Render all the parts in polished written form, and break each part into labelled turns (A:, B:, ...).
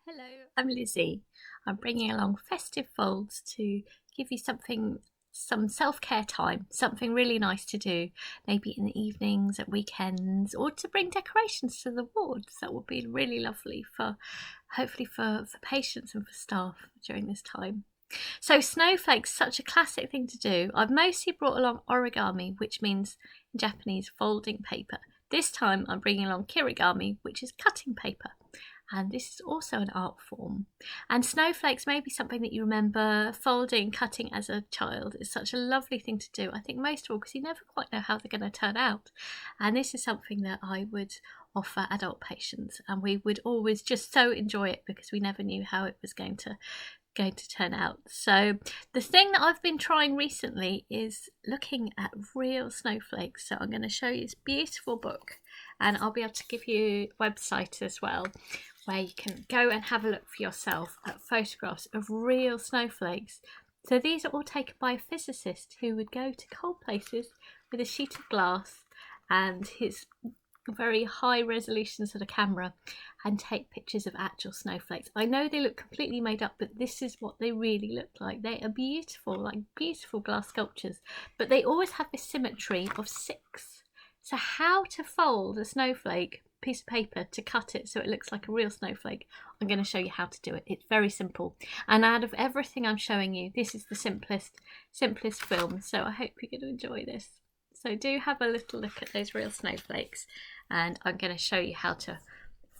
A: Hello, I'm Lizzie. I'm bringing along festive folds to give you some self-care time, something really nice to do, maybe in the evenings, at weekends, or to bring decorations to the wards. That would be really lovely hopefully for patients and for staff during this time. So snowflakes, such a classic thing to do. I've mostly brought along origami, which means in Japanese folding paper. This time I'm bringing along kirigami, which is cutting paper. And this is also an art form. And snowflakes may be something that you remember folding, cutting as a child. It's such a lovely thing to do. I think most of all because you never quite know how they're going to turn out. And this is something that I would offer adult patients, and we would always just so enjoy it because we never knew how it was going to turn out. So the thing that I've been trying recently is looking at real snowflakes. So I'm going to show you this beautiful book, and I'll be able to give you a website as well where you can go and have a look for yourself at photographs of real snowflakes. So these are all taken by a physicist who would go to cold places with a sheet of glass and his very high resolution sort of camera and take pictures of actual snowflakes. I know they look completely made up, but this is what they really look like. They are beautiful, like beautiful glass sculptures, but they always have this symmetry of 6. So how to fold a snowflake piece of paper to cut it so it looks like a real snowflake, I'm going to show you how to do it. It's very simple, and out of everything I'm showing you, this is the simplest film, so I hope you're going to enjoy this. So do have a little look at those real snowflakes, and I'm going to show you how to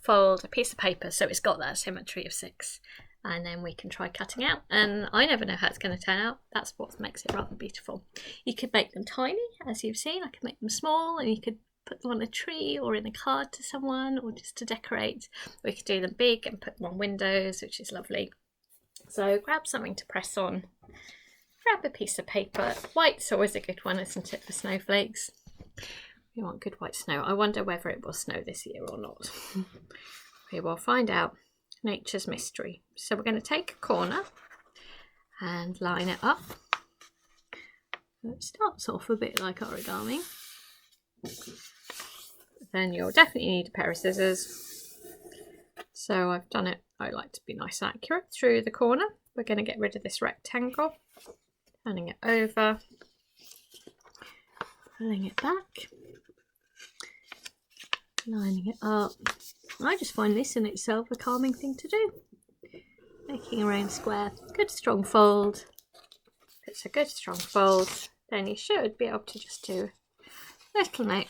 A: fold a piece of paper so it's got that symmetry of 6, and then we can try cutting out. And I never know how it's going to turn out. That's what makes it rather beautiful. You could make them tiny, as you've seen. I could make them small, and you could put them on a tree or in a card to someone, or just to decorate. We could do them big and put them on windows, which is lovely. So grab something to press on. Grab a piece of paper. White's always a good one, isn't it, for snowflakes? We want good white snow. I wonder whether it will snow this year or not. We will find out. Nature's mystery. So we're going to take a corner and line it up. It starts off a bit like origami. Then you'll definitely need a pair of scissors. So I've done it, I like to be nice and accurate, through the corner. We're going to get rid of this rectangle, turning it over, pulling it back, lining it up. I just find this in itself a calming thing to do. Making a round square, good strong fold. If it's a good strong fold, then you should be able to just do a little neck,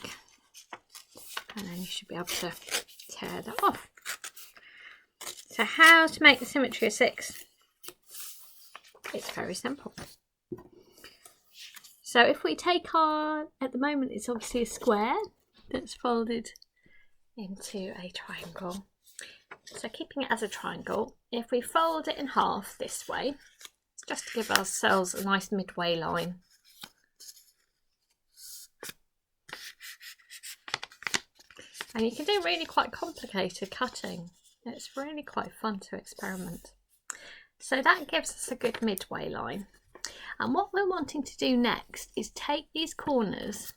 A: and then you should be able to tear that off. So how to make the symmetry of 6? It's very simple. So if we take our, at the moment it's obviously a square that's folded into a triangle. So keeping it as a triangle, if we fold it in half this way, just to give ourselves a nice midway line. And you can do really quite complicated cutting. It's really quite fun to experiment. So that gives us a good midway line. And what we're wanting to do next is take these corners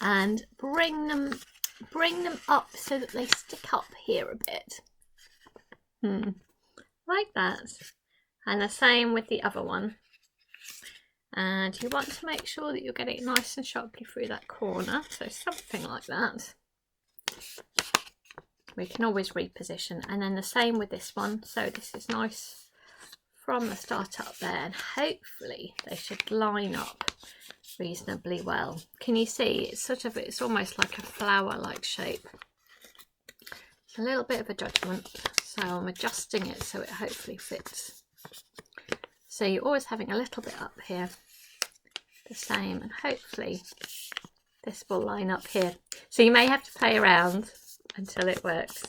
A: and bring them up so that they stick up here a bit. Like that. And the same with the other one. And you want to make sure that you're getting it nice and sharply through that corner. So something like that. We can always reposition, and then the same with this one. So this is nice from the start up there, and hopefully they should line up reasonably well. Can you see it's almost like a flower like shape. It's a little bit of a judgment, so I'm adjusting it so it hopefully fits. So you're always having a little bit up here, the same, and hopefully this will line up here. So you may have to play around until it works.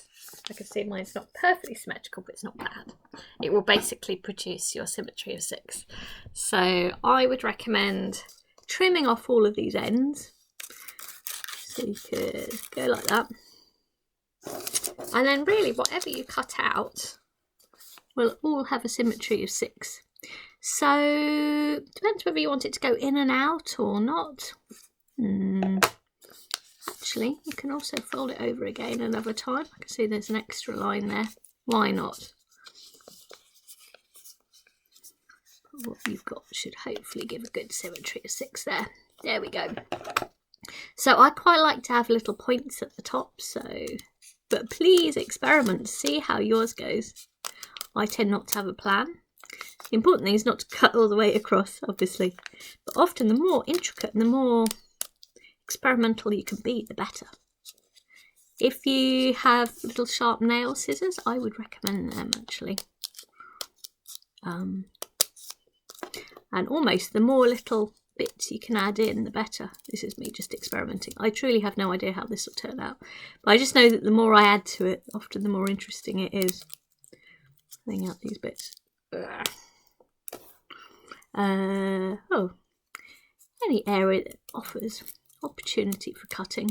A: I can see mine's not perfectly symmetrical, but it's not bad. It will basically produce your symmetry of 6. So I would recommend trimming off all of these ends. So you could go like that. And then really whatever you cut out will all have a symmetry of 6. So depends whether you want it to go in and out or not. Actually, you can also fold it over again another time. I can see there's an extra line there. Why not? what you've got should hopefully give a good symmetry of 6 there. There we go. So I quite like to have little points at the top, but please experiment, see how yours goes. I tend not to have a plan. The important thing is not to cut all the way across, obviously, but often the more intricate and the more experimental you can be, the better. If you have little sharp nail scissors, I would recommend them actually. And almost the more little bits you can add in, the better. This is me just experimenting. I truly have no idea how this will turn out, but I just know that the more I add to it, often the more interesting it is. Cutting out these bits. Oh, any area that offers opportunity for cutting,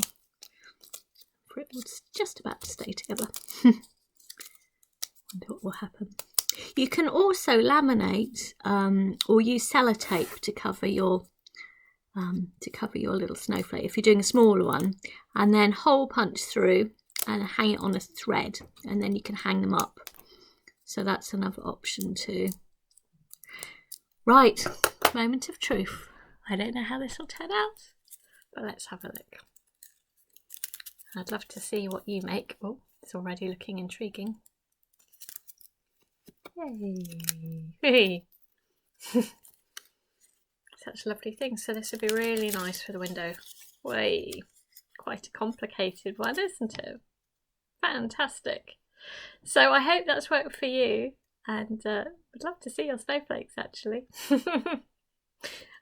A: for it was just about to stay together. Wonder what will happen. You can also laminate or use sellotape to cover your little snowflake if you're doing a smaller one, and then hole punch through and hang it on a thread, and then you can hang them up. So that's another option too. Right, moment of truth. I don't know how this will turn out, but let's have a look. I'd love to see what you make. Oh, it's already looking intriguing. Yay! Such lovely things. So this would be really nice for the window. Way, quite a complicated one, isn't it? Fantastic. So I hope that's worked for you, and I'd love to see your snowflakes actually.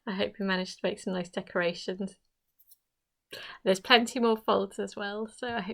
A: I hope we managed to make some nice decorations. There's plenty more folds as well, so I hope